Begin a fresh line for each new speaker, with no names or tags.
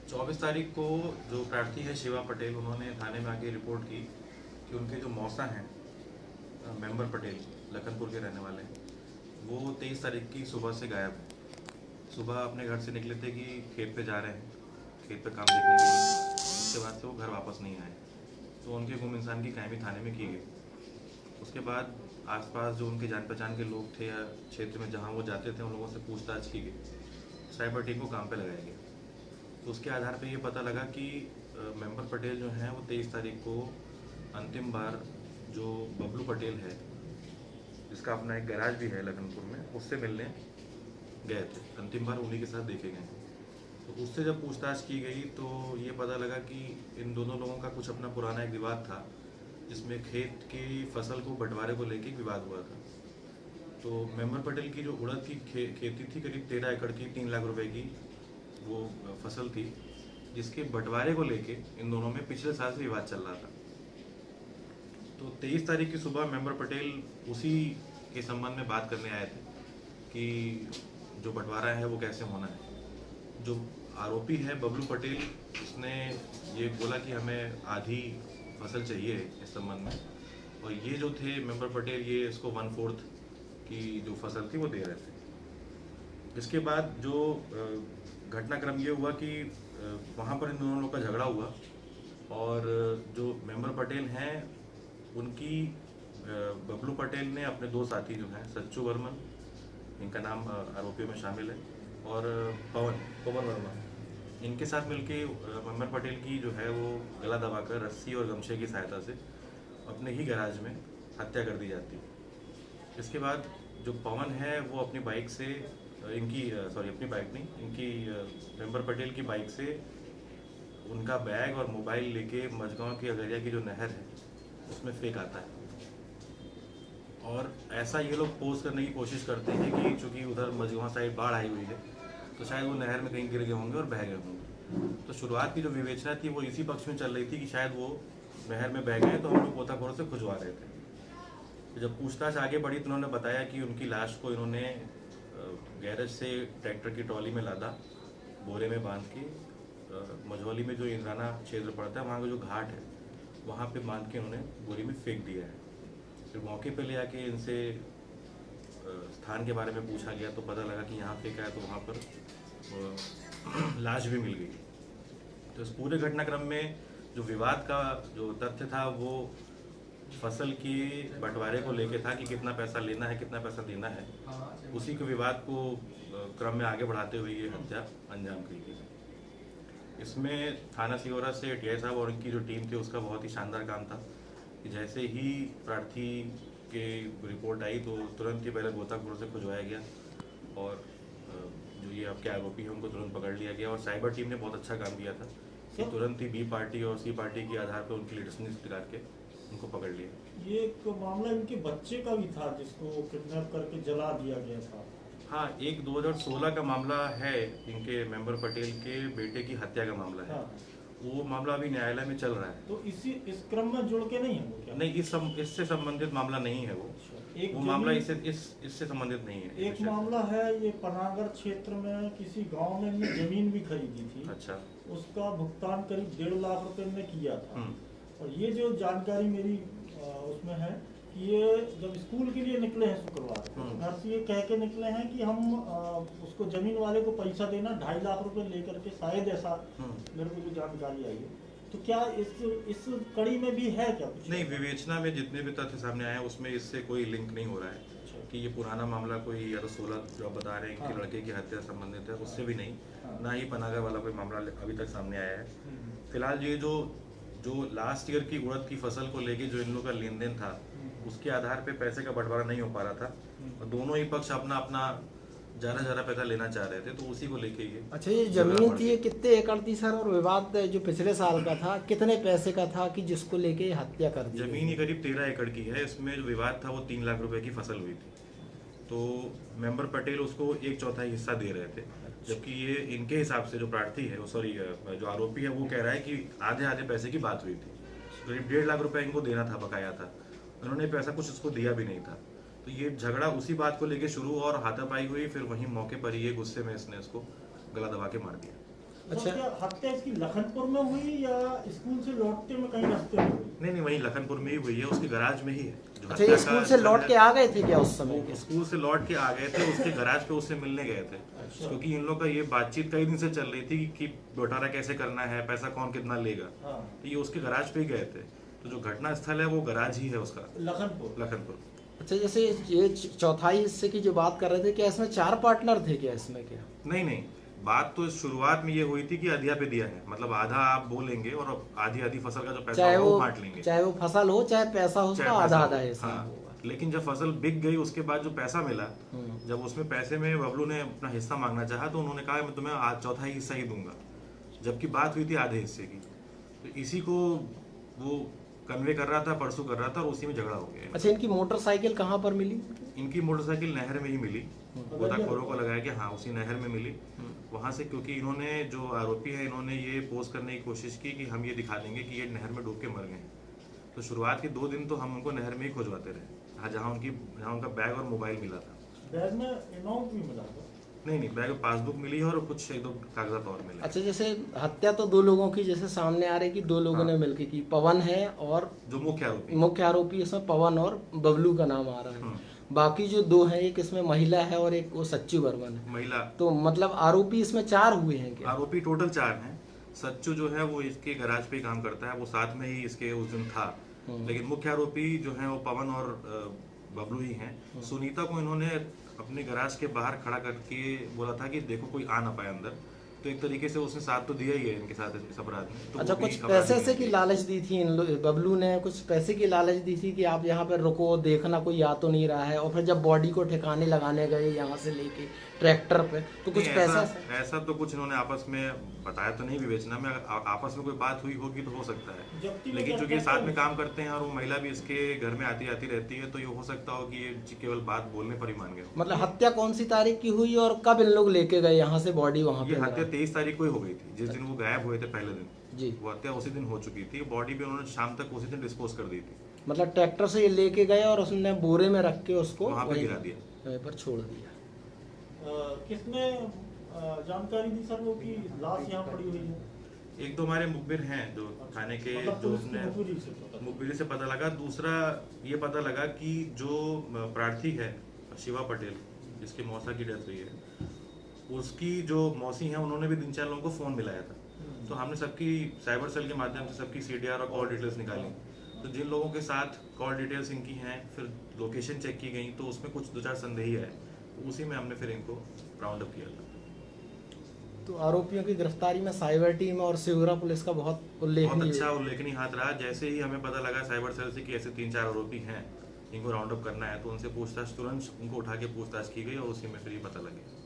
24 तारीख को जो प्रार्थी है शिवा पटेल, उन्होंने थाने में आके रिपोर्ट की कि उनके जो मौसा हैं मेंबर पटेल, लखनपुर के रहने वाले हैं, वो 23 तारीख की सुबह से गायब हैं। सुबह अपने घर से निकले थे कि खेत पे जा रहे हैं, खेत पे काम देखने के लिए। उसके बाद से वो घर वापस नहीं आए, तो उनके गुम इंसान की कायमी थाने में की गई। उसके बाद आसपास जो उनके जान पहचान के लोग थे या क्षेत्र में जहाँ वो जाते थे, उन लोगों से पूछताछ की गई। साइबर टीम को काम पे लगाया गया। तो उसके आधार पे ये पता लगा कि मेंबर पटेल जो हैं वो 23 तारीख को अंतिम बार जो बबलू पटेल है, जिसका अपना एक गैराज भी है लखनपुर में, उससे मिलने गए थे। अंतिम बार उन्हीं के साथ देखे गए। तो उससे जब पूछताछ की गई तो ये पता लगा कि इन दोनों लोगों का कुछ अपना पुराना एक विवाद था, जिसमें खेत की फसल को बंटवारे को लेकर विवाद हुआ था। तो मेंबर पटेल की जो उड़द की खेती थी, करीब 13 एकड़ की, 3 लाख रुपए की वो फसल थी, जिसके बंटवारे को लेके इन दोनों में पिछले साल से विवाद चल रहा था। तो 23 तारीख की सुबह मेंबर पटेल उसी के संबंध में बात करने आए थे कि जो बंटवारा है वो कैसे होना है। जो आरोपी है बबलू पटेल, उसने ये बोला कि हमें आधी फसल चाहिए इस संबंध में, और ये जो थे मेंबर पटेल, ये इसको 1/4 की जो फसल थी वो दे रहे थे। इसके बाद जो घटनाक्रम ये हुआ कि वहाँ पर इन दोनों लोगों का झगड़ा हुआ, और जो मेंबर पटेल हैं उनकी बबलू पटेल ने अपने 2 साथी जो हैं, सच्चू वर्मन, इनका नाम आरोपियों में शामिल है, और पवन वर्मा, इनके साथ मिलके मेंबर पटेल की जो है वो गला दबाकर रस्सी और गमछे की सहायता से अपने ही गैराज में हत्या कर दी जाती है। इसके बाद जो पवन है वो अपनी बाइक से अपनी बाइक नहीं, इनकी मेंबर पटेल की बाइक से उनका बैग और मोबाइल लेके मझगांव की अगरिया की जो नहर है उसमें फेंक आता है। और ऐसा ये लोग पोज करने की कोशिश करते हैं कि चूंकि उधर मझगांव साइड बाढ़ आई हुई है, तो शायद वो नहर में कहीं गिर गए होंगे और बह गए होंगे। तो शुरुआत की जो विवेचना थी वो इसी पक्ष में चल रही थी कि शायद वो नहर में बह गए, तो हम लोग गोताखोरों से खुजवा रहे थे। तो जब पूछताछ आगे बढ़ी तो उन्होंने बताया कि उनकी लाश को इन्होंने गैरेज से ट्रैक्टर की ट्रॉली में लादा, बोरे में बांध के मझौली में जो इंद्राना क्षेत्र पड़ता है वहाँ का जो घाट है वहाँ पे बांध के उन्होंने बोरी में फेंक दिया है। फिर मौके पे ले आके इनसे स्थान के बारे में पूछा गया तो पता लगा कि यहाँ फेंका है, तो वहाँ पर लाश भी मिल गई। तो इस पूरे घटनाक्रम में जो विवाद का जो तथ्य था वो फसल की बंटवारे को लेके था कि कितना पैसा लेना है, कितना पैसा देना है। उसी के विवाद को क्रम में आगे बढ़ाते हुए ये हत्या अंजाम दी गई। इसमें थाना सिहोरा से टीआई साहब और उनकी जो टीम थी उसका बहुत ही शानदार काम था कि जैसे ही प्रार्थी के रिपोर्ट आई तो तुरंत ही पहले गोताखोरों से खुजवाया गया, और जो ये आपके आरोपी हैं उनको तुरंत पकड़ लिया गया। और साइबर टीम ने बहुत अच्छा काम किया था कि तुरंत ही बी पार्टी और सी पार्टी के आधार पर उनकी लिस्ट निकाल के उनको पकड़ लिया।
ये एक मामला इनके बच्चे का भी था जिसको किडनैप करके जला दिया गया था।
हाँ, एक 2016 का मामला है, इनके मेंबर पटेल के बेटे की हत्या का मामला है।
हाँ।
वो मामला अभी न्यायालय में चल रहा है।
तो इस क्रम में जुड़ के नहीं है वो क्या?
नहीं, इससे संबंधित मामला नहीं है वो।
एक
वो मामला इससे संबंधित नहीं है।
एक मामला है ये पनागर क्षेत्र में किसी गांव में हमने जमीन भी खरीदी थी।
अच्छा। उसका
भुगतान करीब 1.5 लाख रुपए में किया था। और ये जो जानकारी मेरी उसमें है कि ये जब स्कूल के लिए निकले हैं शुक्रवार को, तो घर से ये कह के निकले हैं कि हम उसको जमीन वाले को पैसा देना 2.5 लाख रुपए लेकर के, शायद ऐसा मेरे को जो जानकारी आई है। तो क्या इस कड़ी में भी है क्या कुछ?
नहीं, विवेचना में जितने भी तथ्य सामने आए हैं उसमें इससे कोई लिंक नहीं हो रहा है कि ये पुराना मामला कोई या तो 16 जो आप बता रहे हैं कि लड़के की हत्या संबंधित है, उससे भी नहीं, ना ही पनागर वाला कोई मामला अभी तक सामने आया है। फिलहाल ये जो लास्ट ईयर की उड़द की फसल को लेके जो इन लोगों का लेन देन था उसके आधार पे पैसे का बंटवारा नहीं हो पा रहा था, और दोनों ही पक्ष अपना अपना ज़्यादा पैसा लेना चाह रहे थे, तो उसी को लेके ये।
अच्छा, ये जमीन थी ये कितने एकड़ थी सर, और विवाद जो पिछले साल का था कितने पैसे का था कि जिसको लेके हत्या कर दी?
जमीन ये करीब 13 एकड़ की है। इसमें जो विवाद था वो 3 लाख रुपए की फसल हुई थी, तो मेंबर पटेल उसको 1/4 हिस्सा दे रहे थे, जबकि ये इनके हिसाब से जो प्रार्थी है जो आरोपी है वो कह रहा है कि आधे पैसे की बात हुई थी। करीब 1.5 लाख रुपए इनको देना था, बकाया था, उन्होंने पैसा कुछ उसको दिया भी नहीं था। तो ये झगड़ा उसी बात को लेके शुरू और हाथापाई हुई, फिर वहीं मौके पर ही ये गुस्से में इसने इसको गला दबा के मार दिया।
अच्छा।
क्या हत्या इसकी लखनपुर में हुई या स्कूल से लौटते में कहीं रास्ते में हुई?
नहीं, वहीं लखनपुर में ही हुई है, उसके गैराज में ही है जो
अच्छा,
हत्या
ये
का
स्कूल से
स्थल
लौट
है।
के आ गए थे क्या उस समय?
वो स्कूल से लौट के आ गए थे, उसके गैराज पे उससे मिलने गए थे।
अच्छा।
क्योंकि इन लोग का ये बातचीत कई दिन से चल रही थी कि बंटवारा कैसे करना है, पैसा कौन कितना लेगा।
हाँ।
तो ये उसके गैराज पे ही गए थे। तो जो घटना स्थल है वो गैराज ही है उसका, लखनपुर।
अच्छा, जैसे ये चौथाई हिस्से की जो बात कर रहे थे, क्या इसमें 4 पार्टनर थे क्या इसमें क्या?
नहीं, बात तो शुरुआत में ये हुई थी कि अधिया पे दिया है, मतलब आधा आप बोलेंगे और आधी आधी फसल का जो पैसा
चाहे
होगा वो
वो
बांट लेंगे।
चाहे वो फसल हो चाहे पैसा हो, उसका
चाहे
आधा
पैसा
आधा
हो।
हिस्सा
हाँ,
होगा।
लेकिन जब फसल बिक गई उसके बाद जो पैसा मिला,
हम्म।
जब उसमें पैसे में बबलू ने अपना हिस्सा मांगना चाहा तो उन्होंने कहा मैं तुम्हें आज चौथा हिस्सा ही दूंगा, जबकि बात हुई थी आधे हिस्से की। तो इसी को वो कन्वे कर रहा था, परसों कर रहा था और उसी में झगड़ा हो गया।
अच्छा, इनकी मोटरसाइकिल कहाँ पर मिली?
इनकी मोटरसाइकिल नहर में ही मिली, गोताखोरों को लगाया कि हाँ उसी नहर में मिली। वहां से क्योंकि इन्होंने जो आरोपी है इन्होंने ये पोस्ट करने की कोशिश की कि हम ये दिखा देंगे कि ये नहर में डूब के मर गए। तो शुरुआत के 2 दिन तो हम उनको नहर में ही खोजवाते रहे, जहाँ उनका बैग और मोबाइल मिला था।
बैग में अमाउंट भी मिला था?
नहीं, बैग में पासबुक मिली है और कुछ 1-2 कागजात और मिले।
अच्छा, जैसे हत्या तो 2 लोगों की जैसे सामने आ रही कि 2 लोगों ने मिलकर की, पवन है और
जो
मुख्य आरोपी इसमें पवन और बबलू का नाम आ रहा है। बाकी जो 2 हैं, एक इसमें महिला है और एक वो सच्चू बर्मन है।
महिला।
तो मतलब आरोपी इसमें 4 हुए हैं क्या?
आरोपी टोटल 4 हैं। सच्चू जो है वो इसके गैराज पे ही काम करता है, वो साथ में ही इसके उस दिन था। लेकिन मुख्य आरोपी जो है वो पवन और बबलू ही हैं। सुनीता को इन्होंने अपने गैराज के बाहर खड़ा करके बोला था कि देखो कोई आ ना पाए अंदर। तो एक तरीके से उसने साथ तो दिया ही है इनके साथ इस अपराध में। तो
अच्छा,
वो भी
कुछ
अपराधी
पैसे से
नहीं
की
थे।
लालच दी थी बबलू ने, कुछ पैसे की लालच दी थी कि आप यहाँ पर रुको, देखना कोई आ तो नहीं रहा है। और फिर जब बॉडी को ठिकाने लगाने गए यहाँ से लेके ट्रैक्टर पे, तो कुछ
नहीं,
पैसा
ऐसा तो कुछ इन्होंने आपस में बताया तो नहीं। विवेचना में आपस में कोई बात हुई होगी तो हो सकता है, लेकिन चूंकि साथ में काम करते हैं और वो महिला भी इसके घर में आती जाती रहती है, तो ये हो सकता हो कि ये केवल बात बोलने पर ही मान गए।
मतलब हत्या कौन सी तारीख की हुई और कब इन लोग लेके गए यहाँ से बॉडी वहाँ
ये
पे?
हत्या 23 तारीख को ही हो गई थी, जिस दिन वो गायब हुए थे पहले दिन।
जी,
वो हत्या उसी दिन हो चुकी थी। बॉडी भी उन्होंने शाम तक उसी दिन डिस्पोज कर दी थी,
मतलब ट्रैक्टर से ये लेके गए और उसने बोरे में रख के उसको
वहां पे गिरा दिया,
वहीं पर छोड़ दिया।
किसने जानकारी दी सर वो कि लाश यहाँ पड़ी हुई है?
एक तो हमारे मुखबिर हैं जो थाने के,
मतलब
जो
पुलिस की
उसने
मुखबिरी से पता चला।
मुखबिरी से पता लगा। दूसरा ये पता लगा कि जो प्रार्थी है शिवा पटेल, जिसकी मौसा की डेथ हुई है, उसकी जो मौसी है उन्होंने भी 3-4 लोगों को फोन मिलाया था। तो हमने सबकी साइबर सेल के माध्यम से सबकी CDR और कॉल डिटेल्स निकाली। तो जिन लोगों के साथ कॉल डिटेल्स इनकी हैं, फिर लोकेशन चेक की गई, तो उसमें कुछ 2-4 संदेही आए। तो उसी में हमने फिर इनको राउंड अप किया था।
तो आरोपियों की गिरफ्तारी में साइबर टीम और सिवरा पुलिस का बहुत
अच्छा उल्लेखनीय हाथ रहा। जैसे ही हमें पता लगा साइबर सेल से कि ऐसे 3-4 आरोपी हैं, इनको राउंड अप करना है, तो उनसे पूछताछ तुरंत उनको उठा के पूछताछ की गई और उसी में फिर ये पता लगे।